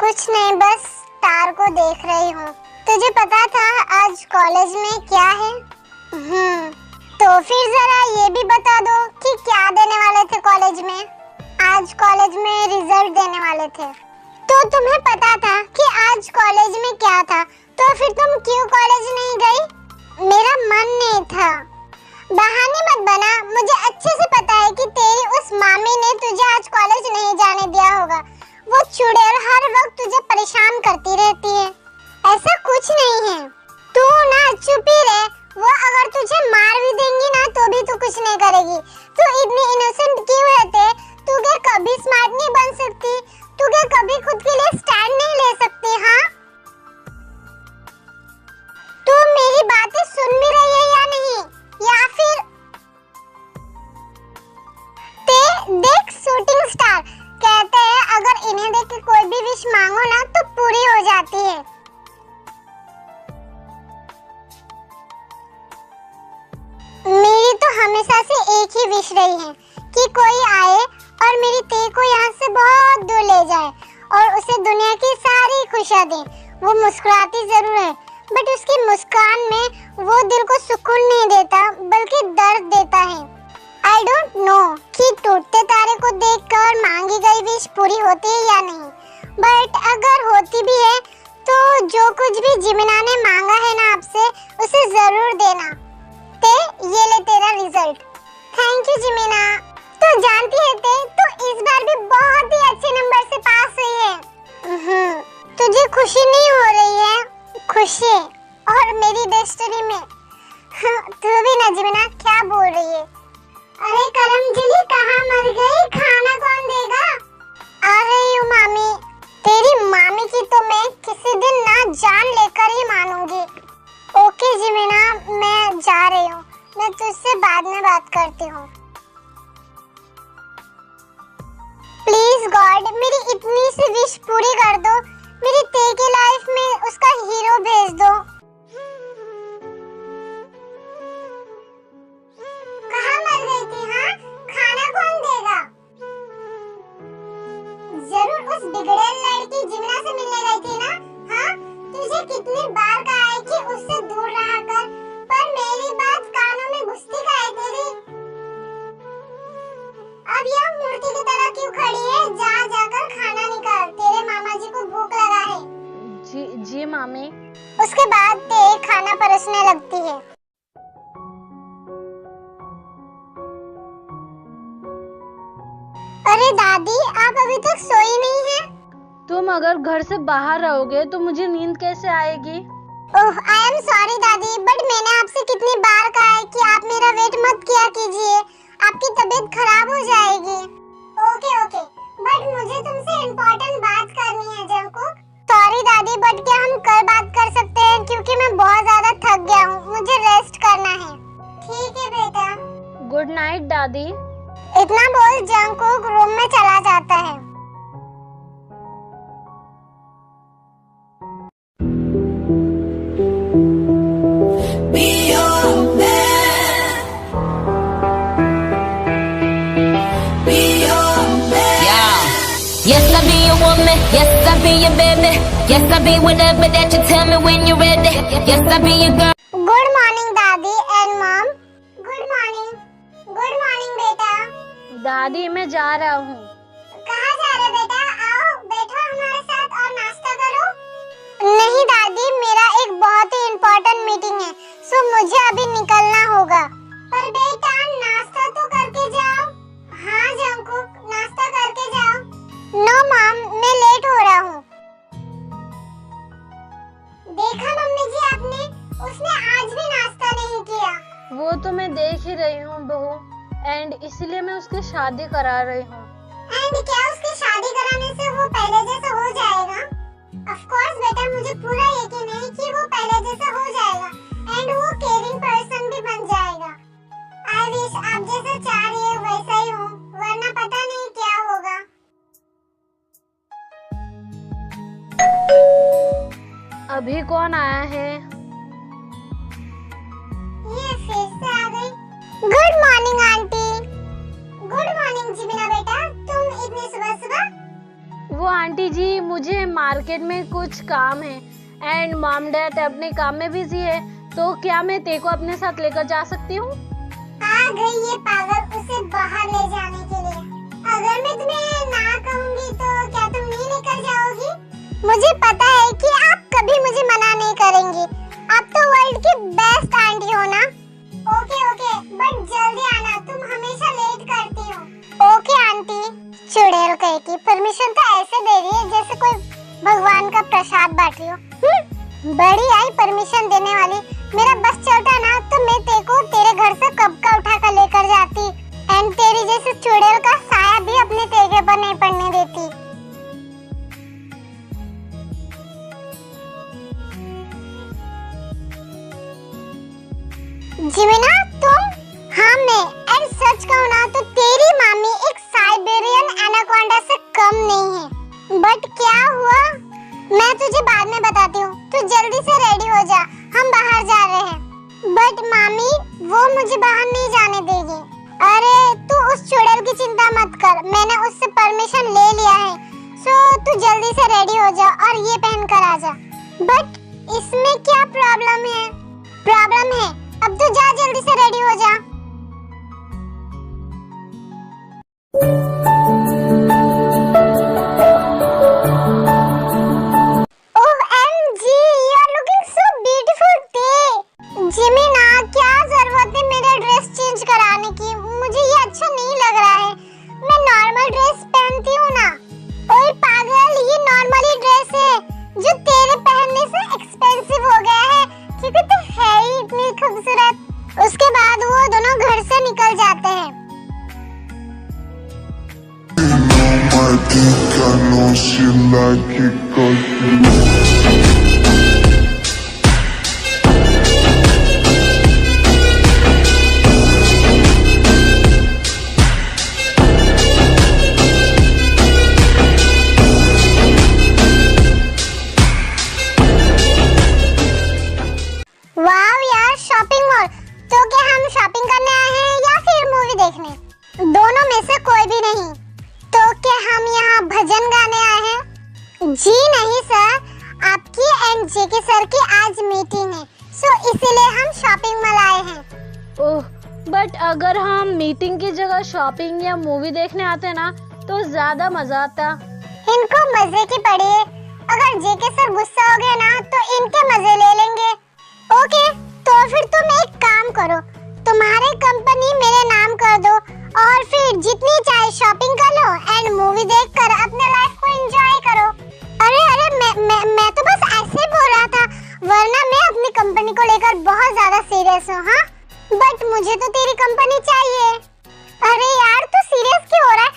कुछ नहीं, बस स्टार को देख रही हूँ। तुझे पता था आज कॉलेज में क्या है? तो फिर जरा ये भी बता दो कि क्या देने वाले थे कॉलेज में। आज कॉलेज में रिजल्ट देने वाले थे। तो तुम्हें पता था कि आज कॉलेज में क्या था, तो फिर तुम क्यों कॉलेज नहीं गई? मेरा मन नहीं था। बहाने मत बना, मुझे अच्छे से पता है कि तेरी उस मामी ने तुझे आज कॉलेज नहीं जाने दिया होगा। वो चुड़ैल हर वक्त तुझे परेशान करती रहती है। ऐसा कुछ नहीं है, तू ना चुप ही रह। वो अगर तुझे मार भी देंगी ना तो भी तू कुछ नहीं करेगी। तू इतनी इनोसेंट क्यों रहते? तू क्या कभी स्मार्ट नहीं बन सकती? तू क्या कभी खुद के लिए स्टैंड नहीं ले सकती? हाँ, तू मेरी बातें सुन भी रही है या नहीं? या फिर देख, शूटिंग स्टार कहते हैं अगर इन्हें देख के कोई भी विश मांगो ना तो पूरी हो जाती है। मेरी तो हमेशा से एक ही विश रही है कि कोई आए और मेरी तेरे को यहाँ से बहुत दूर ले जाए और उसे दुनिया की सारी खुशियाँ दे। वो मुस्कुराती जरूर है बट उसकी मुस्कान में वो दिल को सुकून नहीं देता बल्कि दर्द देता है। I don't know कि टूटते तारे को देखकर मांगी गई विश पूरी होती है या नहीं, बट अगर होती भी है तो जो कुछ भी जिमिना ने मांगा है ना आपसे उसे जरूर देना। ये ले तेरा रिजल्ट। Thank you जिमिना। तो जानती है तो इस बार भी बहुत ही अच्छे नंबर से पास हुई है। तुझे खुशी नहीं हो रही है? खुशी और मेरी डेस्टिनी में तू भी ना जिमिना, क्या बोल रही है? अरे करमजली कहाँ मर गई? खाना कौन देगा? आ रही हूँ मामी। तेरी मामी की तो मैं किसी दिन ना जान लेकर ही मानूंगी। ओके जिमिना, मैं जा रही हूँ। मैं तुझसे बाद में बात करती हूँ। प्लीज गॉड, मेरी इतनी सी विश पूरी कर दो। मेरी ते की लाइफ में उसका हीरो भेज दो। कहाँ मर गई थी? हाँ, खाना कौन देगा? जरूर उस बिगड़ेल लड़की जिमिना से मिलने गई थी ना? हाँ, तुझे कितनी बार कहा है कि उससे दूर रहा कर, पर मेरी बात कानों में घुसती का है तेरी। अब यह मूर्ति की तरह क्यों खड़ी है? जा जाकर खाना निकाल, तेरे मामा जी को भूख लगा है। जी मामी। उसके बाद ते खाना परोसने लगती है। अरे दादी, आप अभी तक सोई नहीं हैं? तुम अगर घर से बाहर रहोगे तो मुझे नींद कैसे आएगी? ओह, आई एम सॉरी दादी, बट मैंने आपसे कितनी बार कहा है कि आप मेरा वेट मत किया कीजिए, आपकी तबीयत खराब हो जाएगी। ओके, बट मुझे तुमसे इम्पोर्टेंट बात करनी है जंकुक। सॉरी दादी, बट क्या हम कल बात कर सकते हैं? क्योंकि मैं बहुत ज्यादा थक गया हूँ, मुझे रेस्ट करना है। ठीक है बेटा। गुड नाइट दादी। इतना बोल जंकुक रूम में चला जाता है। Yes, I be your woman. Yes, I be your baby. Yes, I be whatever that you tell me when you're ready. Yes, I be your girl. Good morning दादी and mom. Good morning बेटा। दादी मैं जा रहा हूँ। कहाँ जा रहे बेटा? आओ बैठो हमारे साथ और नाश्ता करो। नहीं दादी, मेरा एक बहुत ही इम्पोर्टेंट मीटिंग है, सो मुझे अभी निकलना होगा। पर बेटा नाश्ता तो करके जाओ। वो तो मैं देख ही रही हूँ बहू, एंड इसलिए मैं उसकी शादी करा रही हूँ। एंड क्या उसकी शादी कराने से वो पहले जैसा हो जाएगा? ऑफ कोर्स बेटा, मुझे पूरा यकीन है कि वो पहले जैसा हो जाएगा एंड वो केयरिंग पर्सन भी बन जाएगा। आई विश आप जैसा चाह रही है वैसा ही हो, वरना पता नहीं क्या होगा। अभी कौन आया है? ये फिर से आ गई। Good morning aunty. Good morning Jibina बेटा, तुम इतनी सुबह सुबह? वो आंटी जी, मुझे मार्केट में कुछ काम है एंड मॉम डैड अपने काम में बिजी है, तो क्या मैं तेरे को अपने साथ लेकर जा सकती हूँ? आ गई ये पागल उसे बाहर ले जाने के लिए। अगर मैं तुम्हें ना कहूँगी तो क्या तुम नहीं लेकर जाओगी? मुझे पता है कि आप कभी मुझे मना नहीं करेंगी। आप तो वर्ल्ड की बेस्ट आंटी हो ना। ओके ओके, बट जल्दी आना, तुम हमेशा लेट करती हो। Okay aunty. चुड़ैल कही की परमिशन तो ऐसे दे रही है जैसे कोई भगवान का प्रसाद बांट रही हो। बड़ी आई परमिशन देने वाली। मेरा बस चलता ना तो मैं तेरे को तेरे घर से कब का उठा कर लेकर जाती एंड तेरी जैसे चुड़ैल का साया भी अपने तेरे पर नहीं पड़ने देती। जिमिना तुम? हाँ मैं। एंड सच कहूँ ना तो तेरी मामी एक साइबेरियन एनाकोंडा से कम नहीं है। बट क्या हुआ मैं तुझे बाद में बताती हूँ, तू जल्दी से रेडी हो जा, हम बाहर जा रहे हैं। बट मामी वो मुझे बाहर नहीं जाने देगी। अरे तू उस चुड़ैल की चिंता मत कर, मैंने उससे परमिशन ले लिया है। सो तू जल्दी से रेडी हो जा और ये पहन कर आ जा। बट इसमें क्या प्रॉब्लम है? प्रॉब्लम है, अब तू जा जल्दी से रेडी हो जा। OMG, you are looking so beautiful today. जिमिना, क्या जरूरत है मेरा ड्रेस चेंज कराने की? मुझे ये अच्छा नहीं लग रहा है। मैं नॉर्मल ड्रेस पहनती हूँ ना। ओए पागल, ये नॉर्मली ड्रेस है जो तेरे पहनने से एक्सपेंसिव हो गया है क्योंकि तू है ही इतनी खूबसूरत। उसके बाद वो दोनों घर से निकल जाते हैं। वाव यार, शॉपिंग मॉल। तो क्या हम शॉपिंग करने आए हैं या फिर मूवी देखने? दोनों में से कोई भी नहीं। तो क्या हम यहाँ भजन गाने आए हैं? जी नहीं सर, आपकी एंड जेके सर की आज मीटिंग है, सो इसीलिए हम शॉपिंग मॉल आए हैं। ओह, बट अगर हम मीटिंग की जगह शॉपिंग या मूवी देखने आते ना तो ज्यादा मजा आता। इनको मजे की पड़ी है। अगर जेके सर गुस्सा हो गए ना तो इनके मजे ले लेंगे। ओके, तो फिर तुम एक काम करो, तुम्हारी कंपनी मेरे नाम कर दो और फिर जितनी चाहे शॉपिंग कर लो एंड मूवी देखकर अपने लाइफ को एंजॉय करो। अरे मैं तो बस ऐसे बोल रहा था, वरना मैं अपनी कंपनी को लेकर बहुत ज्यादा सीरियस हूँ। हाँ, बट मुझे तो तेरी कंपनी चाहिए। अरे यार तू सीरियस क्यों हो रहा है?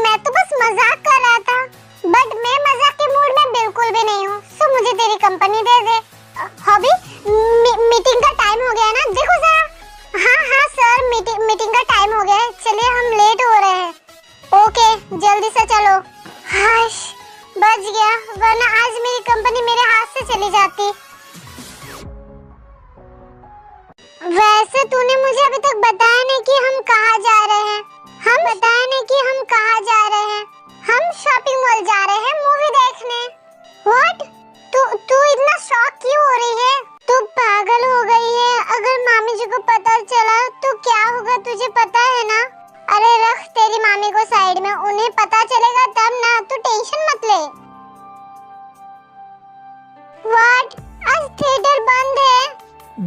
मैं तो बस मजाक कर रहा था। बट मैं मजाक के मूड में बिल्कुल भी नहीं हूँ, सो मुझे तेरी कंपनी दे दे। हॉबी, मीटिंग का टाइम हो गया है ना, देखो जरा। हाँ सर, मीटिंग का टाइम हो गया है, चलिए हम लेट हो रहे हैं। ओके जल्दी से चलो। हाश, बच गया, वरना आज मेरी कंपनी मेरे हाथ से चली जाती। वैसे तूने मुझे अभी तक बताया नहीं कि हम कहाँ जा रहे हैं। हम बताया नहीं कि हम कहाँ जा रहे हैं। हम शॉपिंग मॉल जा रहे हैं मूवी देखने। व्हाट? तू इतना शॉक क्यों हो रही है? तू पागल हो गई है? अगर मामी जी को पता चला तो क्या होगा तुझे पता है ना? अरे रख तेरी मामी को साइड में, उन्हें पता चलेगा तब ना, तू टेंशन मत ले। व्हाट? आज थिएटर बंद है?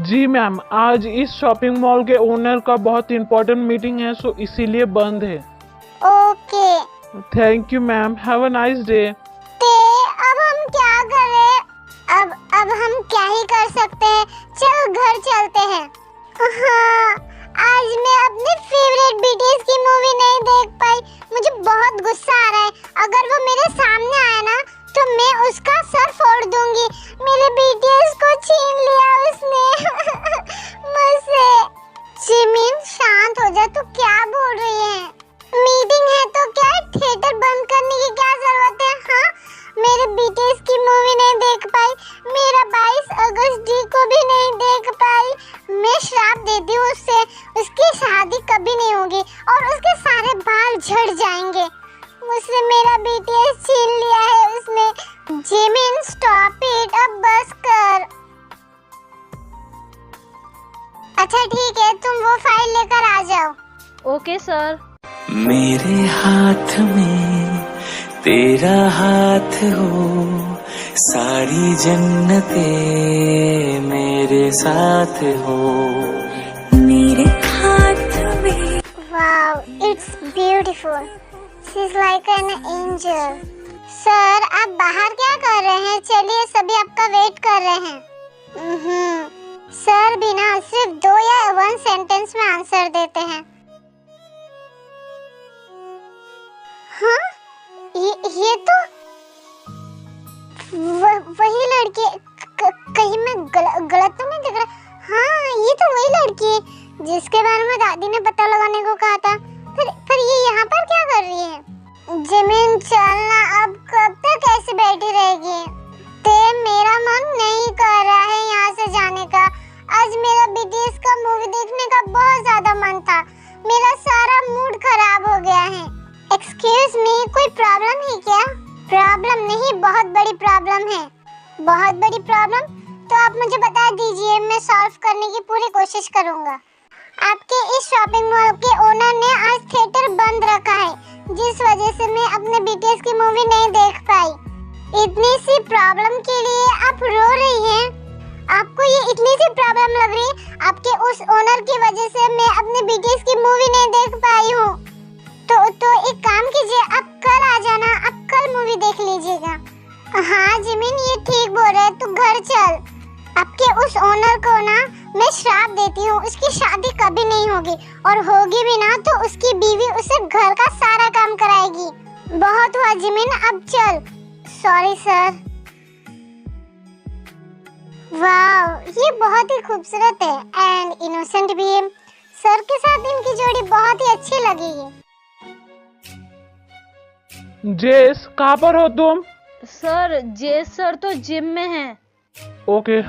जी मैम, आज इस शॉपिंग मॉल के ओनर का बहुत इम्पोर्टेंट मीटिंग है, सो इसीलिए बंद है। Okay. Thank you ma'am, have a nice day. अब हम क्या करें? अब हम क्या ही कर सकते हैं, चल घर चलते हैं। हाँ, आज मैं अपने फेवरेट बीटीएस की मूवी नहीं देख पाई। मुझे बहुत गुस्सा आ रहा है। अगर वो मेरे सामने आया ना तो मैं उसका सर फोड़ दूंगी। मेरे बीटीएस को छीन लिया उसने मुझसे। जिमिन शांत हो जा, तू क्या बोल रही है? मीटिंग है तो क्या थिएटर बंद करने की क्या जरूरत है? हाँ, मेरे बीटीएस की मूवी नहीं देख पाई, मेरा 22 अगस्त डी को भी नहीं देख पाई। मैं श्राप देती हूँ उससे, उसकी शादी कभी नहीं होगी और उसके सारे बाल झड़ जाएंगे। मुझसे मेरा बीटीएस छीन लिया है उसने। जिमिन स्टॉप इट, अब बस कर। अच्छा ठीक है, तुम वो फाइल लेकर आ जाओ। Okay sir. मेरे हाथ में तेरा हाथ हो, सारी जन्नतें मेरे साथ हो, मेरे हाथ में। Wow, it's beautiful. She is like an angel. Sir, आप बाहर क्या कर रहे हैं? चलिए, सभी आपका वेट कर रहे हैं। सर भी ना सिर्फ 2 या 1 सेंटेंस में आंसर देते हैं। हाँ, ये तो वही लड़की। कहीं मैं गलत तो नहीं दिख रहा? हाँ, ये तो वही लड़की है जिसके बारे में दादी ने पता लगाने को कहा था। पर ये यहाँ पर क्या कर रही है? जिमिन चलना, अब कब तक ऐसे बैठी रहेगी? मेरा मन नहीं कर रहा है यहाँ से जाने का। आज मेरा बीटीएस का मूवी देखने का बहुत ज्यादा मन था। मेरा सारा मूड खराब हो गया है। एक्सक्यूज मी, कोई प्रॉब्लम है क्या? प्रॉब्लम नहीं, बहुत बड़ी प्रॉब्लम है। बहुत बड़ी प्रॉब्लम? तो आप मुझे बता दीजिए, मैं सॉल्व करने की पूरी कोशिश करूंगा। आपके इस शॉपिंग मॉल के ओनर ने आज थिएटर बंद रखा है, जिस वजह से मैं अपने बीटीएस की मूवी नहीं देख पाई। इतनी सी प्रॉब्लम के लिए आप रो रही हैं? आपको ये इतनी सी प्रॉब्लम लग रही है? आपके उस ओनर की वजह से मैं अपने बीटीएस की मूवी नहीं देख पाई हूँ। तो एक काम कीजिए, आप कल आ जाना, आप कल मूवी देख लीजिएगा। हाँ जिमिन, ये ठीक बोल रहे, तू घर चल। आपके उस ओनर को ना मैं श्राप देती हूँ, उसकी शादी कभी नहीं होगी, और होगी भी ना तो उसकी बीवी उसे घर का सारा काम कराएगी। बहुत हुआ जिमिन, अब चल। Sorry sir. वाह, ये बहुत ही खूबसूरत है एंड इनोसेंट भी है। सर के साथ इनकी जोड़ी बहुत ही अच्छी लगेगी। जेस, कहाँ पर हो तुम? सर, जेस सर तो जिम में हैं। ओके।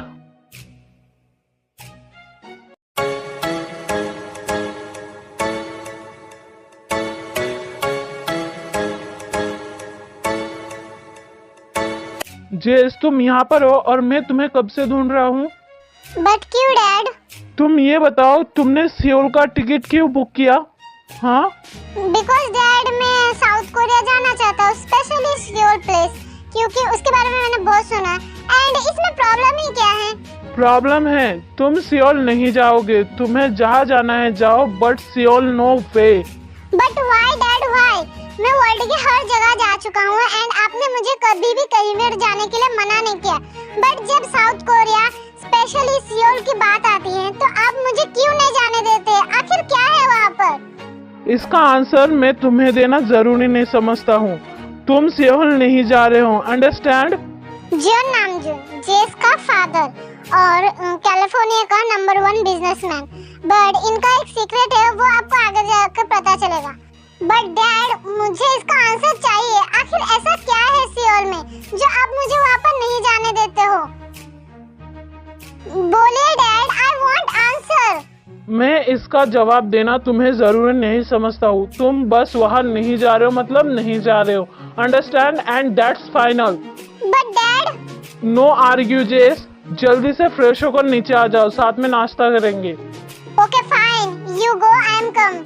जेस, तुम यहाँ पर हो और मैं तुम्हें कब से ढूंढ रहा हूँ। बट क्यों डैड? तुम ये बताओ, तुमने सियोल का टिकट क्यों बुक किया? हाँ? बिकॉज डैड, मैं साउथ कोरिया जाना चाहता हूँ, स्पेशली सियोल प्लेस, क्योंकि उसके बारे में मैंने बहुत सुना है। एंड इसमें प्रॉब्लम ही क्या है? प्रॉब्लम है, तुम सियोल नहीं जाओगे। तुम्हें जहाँ जाना है जाओ, but Seoul no way. But why dad, why? मैं वर्ल्ड की हर जगह जा चुका हूँ एंड आपने मुझे कभी भी कहीं भी जाने के लिए मना नहीं किया। बट जब साउथ कोरिया, स्पेशली सियोल की बात आती है तो आप मुझे क्यों नहीं जाने देते? आखिर क्या है वहाँ पर? इसका आंसर मैं तुम्हें देना जरूरी नहीं समझता हूँ। तुम सियोल नहीं जा रहे हो, अंडरस्टैंड? जॉन नामजून, जेस का फादर और कैलिफोर्निया का नंबर 1 बिजनेसमैन। बट इनका एक सीक्रेट है, वो आपको आगे जाकर पता चलेगा। बट डैड, मुझे इसका आंसर चाहिए। आखिर ऐसा क्या है सियोल में जो आप मुझे वहाँ पर नहीं जाने देते हो? बोलिए डैड, आई वांट आंसर। मैं इसका जवाब देना तुम्हें जरूरी नहीं समझता हूँ। तुम बस वहाँ नहीं जा रहे हो, मतलब नहीं जा रहे हो, understand? And that's final. But dad. No argue Jess, जल्दी से फ्रेश होकर नीचे आ जाओ, साथ में नाश्ता करेंगे। Okay fine, you go, I am come.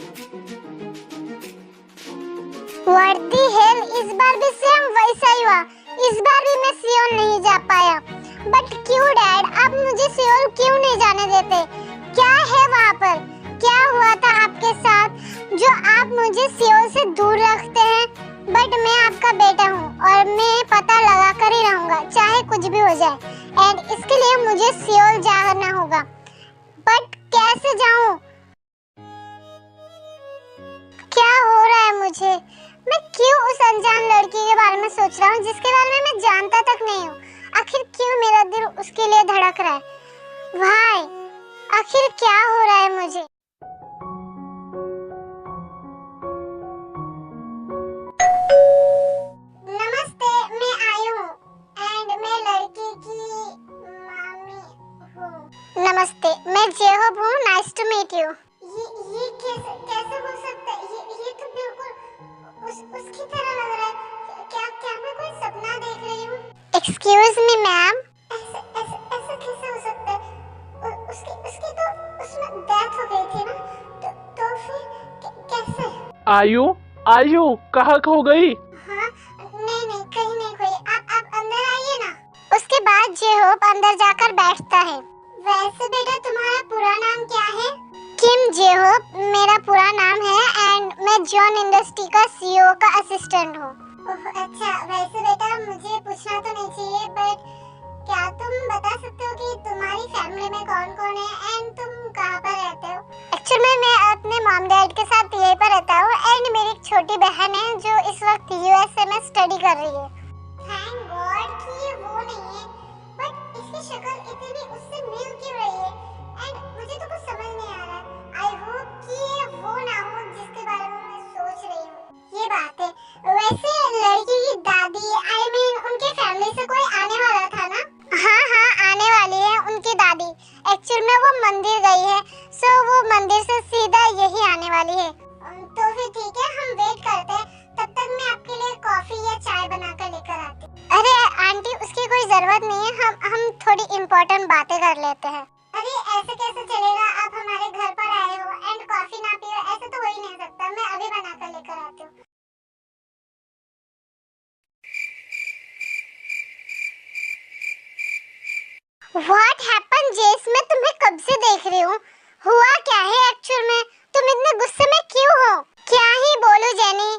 What the hell, इस बार भी सेम वैसा ही हुआ। इस बार भी मैं सियोल नहीं जा पाया। बट क्यों डैड, आप मुझे सियोल क्यों नहीं जाने देते? क्या है वहाँ पर? क्या हुआ था आपके साथ जो आप मुझे सियोल से दूर रखते हैं? बट मैं आपका बेटा हूँ और मैं पता लगा कर ही रहूंगा, चाहे कुछ भी हो जाए। एंड इसके लिए मुझे सियोल जाना होगा। बट कैसे सोच रहा हूँ जिसके बारे में मैं जानता तक नहीं हूँ। आखिर क्यों मेरा दिल उसके लिए धड़क रहा है? भाई, आखिर क्या हो रहा है मुझे? नमस्ते, मैं आई हूँ एंड मैं लड़की की मामी हूँ। नमस्ते, मैं जेहब हूँ। Nice to meet you. ये कैसे हो सकता है? ये तो बिल्कुल उसकी तरह लग रहा है। क्या मैं कोई सपना देख रही हूँ? एक्सक्यूज मी मैम, ऐसा कैसे हो सकता है? उसकी तो उसमें डेथ हो गई थी ना, तो फिर कैसे? आयु कहाँ खो गई? हाँ, नहीं कहीं नहीं खोई। आप अंदर आइए ना। उसके बाद जेहोब अंदर जाकर बैठता है। वैसे बेटा तुम्हारा पूरा नाम क्या है? किम जेहोब मेरा पूरा नाम है एंड मैं जॉन इंडस्ट्री का सीईओ का असिस्टेंट हूँ। अच्छा, वैसे बेटा मुझे पूछना तो नहीं चाहिए, बट क्या तुम बता सकते हो कि तुम्हारी फैमिली में कौन कौन है एंड तुम कहाँ पर रहते हो? एक्चुअली मैं अपने मॉम डैड के साथ यहीं पर रहता हूँ एंड मेरी एक छोटी बहन है जो इस वक्त यूएसए में स्टडी कर रही है। थैंक गॉड कि ये वो नहीं है, बट इसकी शक्ल इतनी उससे मिल क्यों रही है एंड मुझे तो कुछ समझ नहीं आ रहा। आई होप कि ये वो ना हो जिसके बारे में मैं सोच रही हूँ। ये बात है। वैसे लड़की की दादी, आई मीन उनके फैमिली से कोई आने वाला था ना? हाँ, आने वाली है उनकी दादी। एक्चुअल में वो मंदिर गई है, सो वो मंदिर से सीधा यही आने वाली है। तो फिर ठीक है, हम वेट करते हैं। तब तक मैं आपके लिए कॉफी या चाय बनाकर लेकर आती हूँ। अरे आंटी, उसकी कोई जरूरत नहीं है, हम थोड़ी इम्पोर्टेंट बातें कर लेते हैं। अरे ऐसे कैसे चलेगा? आप हमारे घर पर आए हो एंड कॉफी ना पियो, ऐसे तो हो ही नहीं सकता। मैं अभी बनाकर लेकर आती हूँ। What happened, जेस? मैं तुम्हें कब से देख रही हूँ। हुआ क्या है एक्चुअल में? तुम इतने गुस्से में क्यों हो? क्या ही बोलूं जेनी,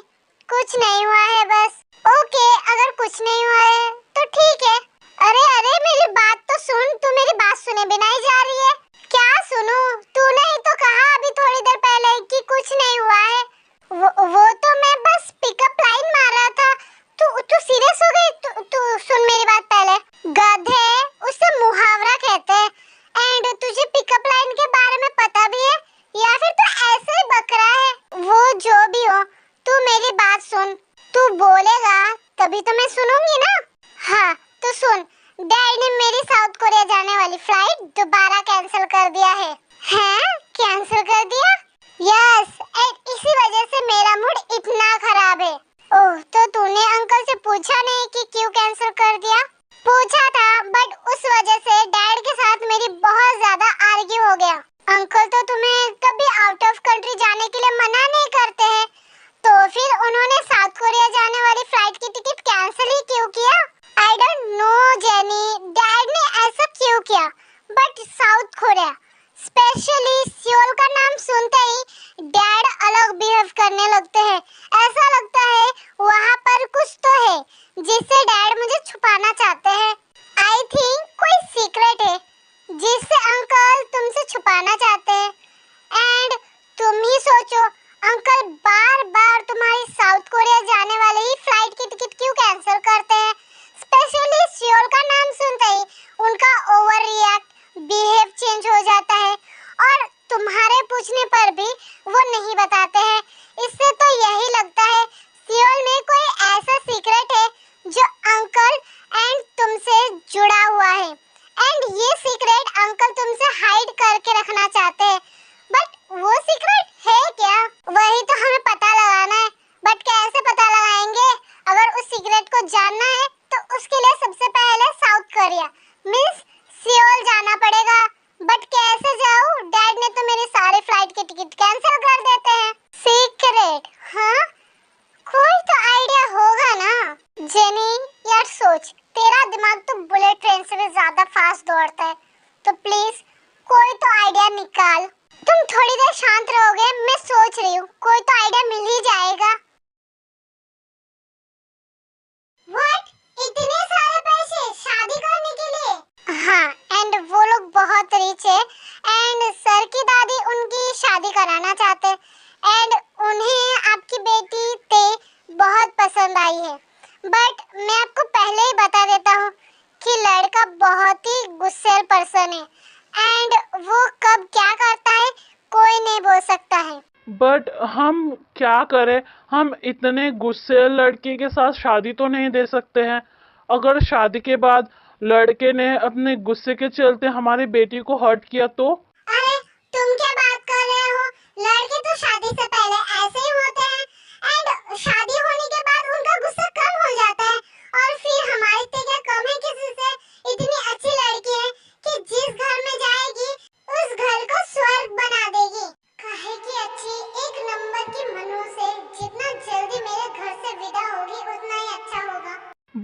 कुछ नहीं हुआ है बस। ओके, अगर कुछ नहीं हुआ है तो ठीक है। अरे मेरी बात तो सुन, तू मेरी बात सुने बिना ही जा रही है। क्या सुनूं? तूने ही तो कहा अभी थोड़ी देर पहले कि कुछ नहीं हुआ है। वो तो मैं बस पिकअप लाइन मार रहा था। तू सीरियस हो गई? तू सुन मेरी बात पहले। गधे, उसे मुहावरा कहते हैं एंड तुझे पिकअप लाइन के बारे में पता भी है या फिर तू ऐसे ही बक रहा है? वो जो भी हो, तू मेरी बात सुन। तू बोलेगा तभी तो मैं सुनूंगी ना। हाँ तो सुन, डैड ने मेरी साउथ कोरिया जाने वाली फ्लाइट दोबारा कैंसिल कर दिया है। हैं? कैंसिल कर दिया? यस, एंड इसी वजह से मेरा मूड इतना खराब है। ओह, तो तूने अंकल से पूछा नहीं कि क्यों कैंसिल कर दिया? पूछा था, बट उस वजह से डैड के साथ मेरी बहुत ज्यादा आर्ग्यू हो गया। अंकल तो तुम्हें कभी आउट ऑफ कंट्री जाने के लिए मना नहीं करते हैं, तो फिर उन्होंने साउथ कोरिया जाने वाली फ्लाइट की टिकट कैंसिल ही क्यों किया? I don't know jenny, dad ने ऐसा क्यों किया? But south Korea, specially Seoul का नाम सुनते ही डैड अलग बिहेव करने लगते हैं। ऐसा लगता है वहाँ पर कुछ तो है जिससे डैड मुझे छुपाना चाहते हैं। आई थिंक कोई सीक्रेट है जिससे अंकल तुमसे छुपाना चाहते हैं। एंड तुम ही सोचो, अंकल बार बार तुम्हारी साउथ कोरिया जाने वाली ही फ्लाइट की टिकट क्यों कैंसिल करते हैं? स्पेशली सियोल का नाम सुनते ही उनका ओवर रिएक्ट, बिहेव चेंज हो जाता है और तुम्हारे पूछने पर भी वो नहीं बताते हैं। इससे तो यही लगता है सियोल में कोई ऐसा सीक्रेट है जो अंकल एंड तुमसे जुड़ा हुआ है एंड ये सीक्रेट अंकल तुमसे हाइड करके रखना चाहते हैं। बट वो सीक्रेट है क्या? वही तो हमें पता लगाना है। बट कैसे पता लगाएंगे? अगर उस सीक्रेट को जानना है तो उसके लिए सबसे पहले साउथ कोरिया मींस सियोल जाना पड़ेगा। बट कैसे जाऊँ? डैड ने तो मेरी सारी फ्लाइट की टिकट कैंसिल कर देते हैं। सीक्रेट? हाँ, कोई तो आइडिया होगा ना। जेनी यार सोच, तेरा दिमाग तो बुलेट ट्रेन से भी ज्यादा फास्ट दौड़ता है, तो प्लीज कोई तो आइडिया निकाल। तुम थोड़ी देर शांत रहोगे? मैं सोच रही हूँ, कोई तो आइडिया मिल ही जाएगा। व्हाट? इतने सारे पैसे शादी करने के लिए? हाँ, एंड वो लोग बहुत रिच है एंड सर की दादी उनकी शादी कराना चाहते हैं एंड उन्हें आपकी बेटी ते बहुत पसंद आई है। बट मैं आपको पहले ही बता देता हूँ कि लड़का बहुत ही गुस्सैल पर्सन है एंड वो कब क्या करता है कोई नहीं बोल सकता है। बट हम क्या करें, हम इतने गुस्से लड़के के साथ शादी तो नहीं दे सकते हैं। अगर शादी के बाद लड़के ने अपने गुस्से के चलते हमारी बेटी को हर्ट किया तो? अरे तुम क्या बात कर रहे हो, लड़के तो शादी से पहले ऐसे ही होते हैं एंड शादी होने के बाद उनका गुस्सा कम हो जाता है और फिर हमारी तो क्या कम है किसी से। इतनी अच्छी लड़की है कि जिस घर में जाएगी उस घर को स्वर्ग बना देगी। काहे की अच्छी एक नंबर की मनुष्य है, जितना जल्दी मेरे घर से विदा होगी उतना ही अच्छा होगा।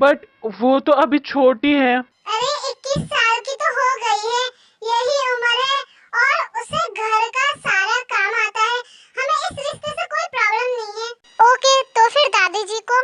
बट वो तो अभी छोटी है। अरे 21 साल की तो हो गई है, यही उम्र है और उसे घर का सारा काम आता है। हमें इस रिश्ते से कोई प्रॉब्लम नहीं है। ओके तो फिर दादी जी को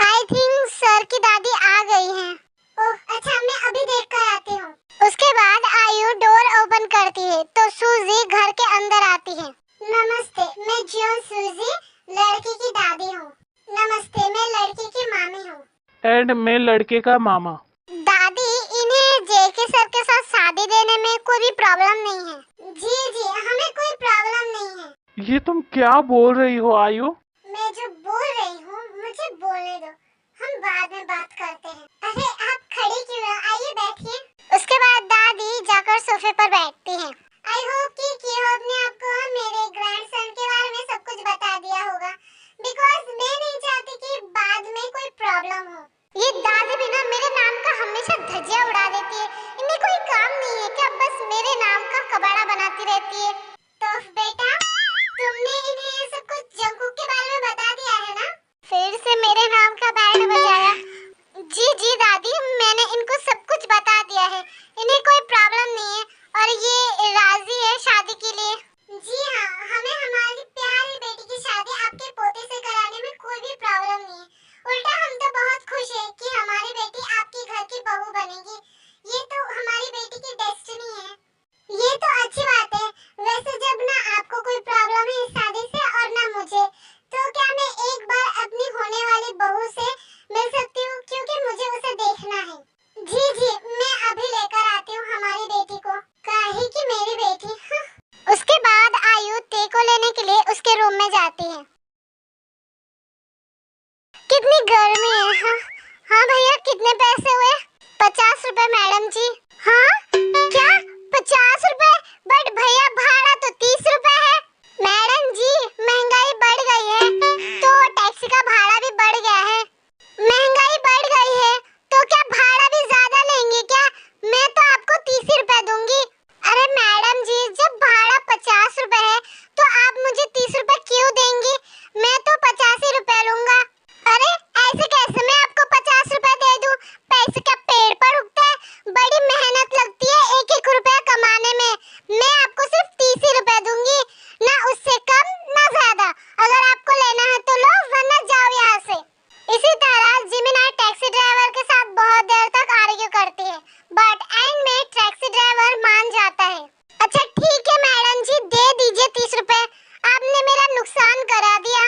आई थिंक सर की दादी आ गई हैं। ओह अच्छा, मैं अभी देख कर आती हूँ। उसके बाद आयु डोर ओपन करती है तो सूजी घर के अंदर आती है। नमस्ते, मैं जॉन सूजी लड़की की दादी हूँ। नमस्ते, मैं लड़की की मामी हूँ। एंड मैं लड़के का मामा। दादी, इन्हें जेके सर के साथ शादी देने में कोई भी प्रॉब्लम नहीं है। जी जी, हमें कोई प्रॉब्लम नहीं है। ये तुम क्या बोल रही हो आयु? मैं जो बोल रही हूँ मुझे बोलने दो, हम बाद में बात करते हैं। अरे आप खड़ी क्यों हो, आइए बैठिए। उसके बाद दादी जाकर सोफे पर बैठती हैं। आई होप कि केहोव ने आपको मेरे ग्रैंडसन के बारे में सब कुछ बता दिया होगा, बिकॉज मैं नहीं चाहती कि बाद में कोई प्रॉब्लम हो। ये दादी भी ना मेरे नाम का हमेशा धज्जियां उड़ा देती है। इन्हें कोई काम नहीं है क्या, बस मेरे नाम का कबाड़ा बनाती रहती है। तो बेटा, तुमने इन्हें ये सब कुछ जंगकुक के बारे में बता दिया है ना? फिर से मेरे नाम का बैंड बजाया। जी जी दादी, मैंने इनको सब कुछ बता दिया है, इन्हें कोई प्रॉब्लम नहीं है और ये राजी है शादी के लिए। जी हाँ, हमें हमारी प्यारी बेटी की शादी आपके पोते से कराने में कोई भी प्रॉब्लम नहीं है। उल्टा हम तो बहुत खुश है कि हमारी बेटी आपके घर की बहू बनेगी। ये तो हमारी बेटी की डेस्टिनी है। ये तो अच्छी बात है। वैसे जब ना आपको कोई प्रॉब्लम है इस शादी से और ना मुझे, तो क्या मैं एक बार अपनी होने वाली बहू से मिल सकती हूँ, क्योंकि मुझे उसे देखना है। जी जी, मैं अभी लेकर आती हूँ हमारी बेटी को। काहे की मेरी बेटी। हाँ। उसके बाद आयु ते को लेने के लिए उसके रूम में जाती है। कितनी गर्मी है। हाँ हाँ भैया, कितने पैसे हुए? 50 रुपए मैडम जी। हाँ क्या 50 रुपए? बट भैया भाड़ा तो 30 रुपए है। मैडम जी, महंगाई बढ़ गई है तो टैक्सी का भाड़ा भी बढ़ गया है। महंगाई बढ़ गई है तो क्या भाड़ा भी ज्यादा लेंगे क्या? मैं तो आपको 30 रुपए दूंगी। अरे मैडम जी, जब भाड़ा 50 रुपए है तो आप मुझे 30 रुपए क्यों देंगी? मैं तो 85 रुपए लूंगा। अरे ऐसे कैसे मैं आपको 50 रुपए दे दूं? पैसे क्या पेड़ पर उगते हैं? बड़ी मेहनत लगती है एक एक रुपया कमाने में। मैं आपको सिर्फ 30 ही रुपए दूंगी, ना उससे कम ना ज्यादा। अगर आपको लेना है तो लो, वरना जाओ यहाँ से। इसी तरह जिमिना टैक्सी ड्राइवर के साथ बहुत देर तक आर्ग्यू करती है, बट एंड में टैक्सी ड्राइवर मान जाता है। अच्छा ठीक है मैडम जी, दे दीजिए 30 रुपए, आपने मेरा नुकसान करा दिया।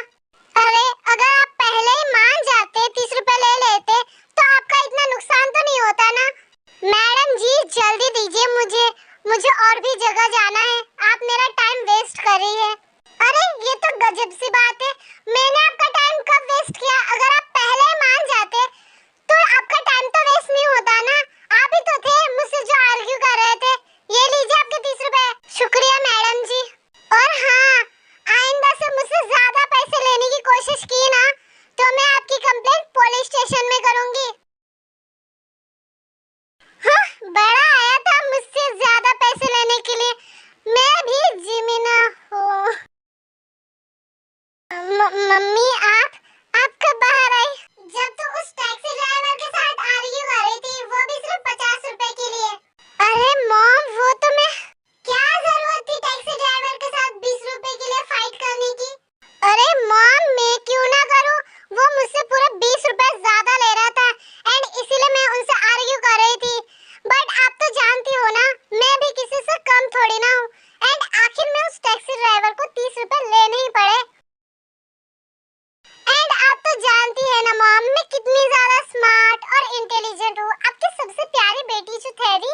अरे अगर आप पहले ही मान जाते, 30 रुपए ले लेते, तो आपका इतना नुकसान तो नहीं होता ना। मैडम जी जल्दी दीजिए, मुझे और भी जगह जाना है, आप मेरा टाइम वेस्ट कर रही है। अरे ये तो गजब सी बात है, मैंने आपका टाइम कब वेस्ट किया? अगर आप पहले ही मान जाते तो आपका टाइम तो वेस्ट नहीं होता ना। आप ही तो थे मुझसे जो आर्ग्यू कर रहे थे। ये लीजिए आपके 30 रुपए। शुक्रिया मैडम जी। और हाँ, आइंदा से मुझसे ज्यादा पैसे लेने की कोशिश की ना तो मैं आपकी कंप्लेंट पुलिस स्टेशन में करूंगी। हाँ, बड़ा आया था मुझसे ज्यादा पैसे लेने के लिए। मैं भी जिमिना हूँ। मम्मी आप कब बाहर आई? जब तो उस टैक्सी ड्राइवर के साथ आर्ग्यू कर रही थी, वो भी सिर्फ 50 रुपए के लिए। अरे मॉम, वो तो मैं, क्या जरूरत थी टैक्सी ड्राइवर के साथ 20 रुपए के लिए फाइट करने की? अरे मॉम, मैं क्यों ना करूं? वो मुझसे पूरे 20 रुपए ज्यादा ले रहा था एंड इसीलिए मैं उनसे आर्ग्यू कर रही थी। बट आप तो जानती हो ना, मैं भी किसी से कम थोड़ी ना हूँ एंड आखिर में उस टैक्सी ड्राइवर को 30 रुपए लेने ही पड़े। एंड आप तो जानती है ना मॉम, मैं कितनी ज्यादा स्मार्ट और इंटेलिजेंट हो, आपकी सबसे प्यारी बेटी जो थेरी।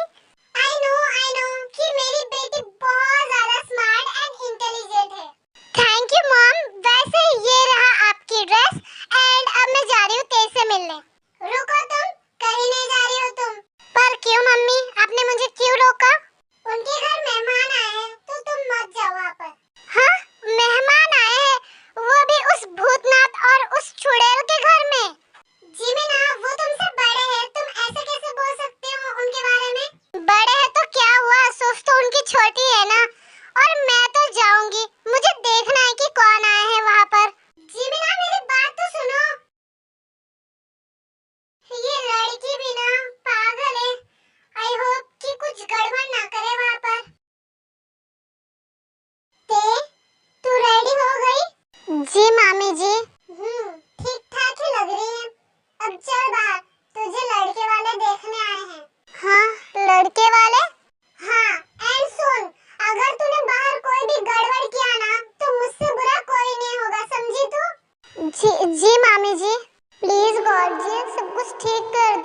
आई नो कि मेरी बेटी बहुत ज्यादा स्मार्ट एंड इंटेलिजेंट है। Thank you mom. वैसे ये रहा आपकी ड्रेस एंड अब मैं जा रही हूँ तेज से मिलने। रुको, तुम कहीं नहीं जा रही हो तुम। पर क्यों मम्मी, आपने मुझे क्यों रोका? उनके घर मेहमान आए हैं तो तुम मत जाओ वहाँ पर। हाँ, मेहमान आए हैं, वो भी उस भूतनाथ और उस चुड़ैल के घर में। जी मीना, वो तुमसे बड़े हैं, तुम ऐसे कैसे बोल सकते हो उनके बारे में? बड़े हैं तो क्या हुआ, सोच तो उनकी छोटी है ना। और मैं तो जाऊंगी, मुझे देखना है कि कौन आए हैं वहाँ पर। जी मीना, मेरी बात तो सुनो। ये लड़की भी ना पागल है। आई होप कि कुछ गड़बड़ ना करे वहाँ पर। तू रेडी हो गई? जी मामी जी। ठीक ठाक ही लग रही है। अब चल बाहर, तुझे लड़के वाले देखने आए हैं। हाँ, लड़के वाले? हाँ, एंड सुन, अगर तूने बाहर कोई भी गड़बड़ किया ना तो मुझसे बुरा कोई नहीं होगा, समझी तू? जी मामी जी। प्लीज गॉड जी, सब कुछ ठीक कर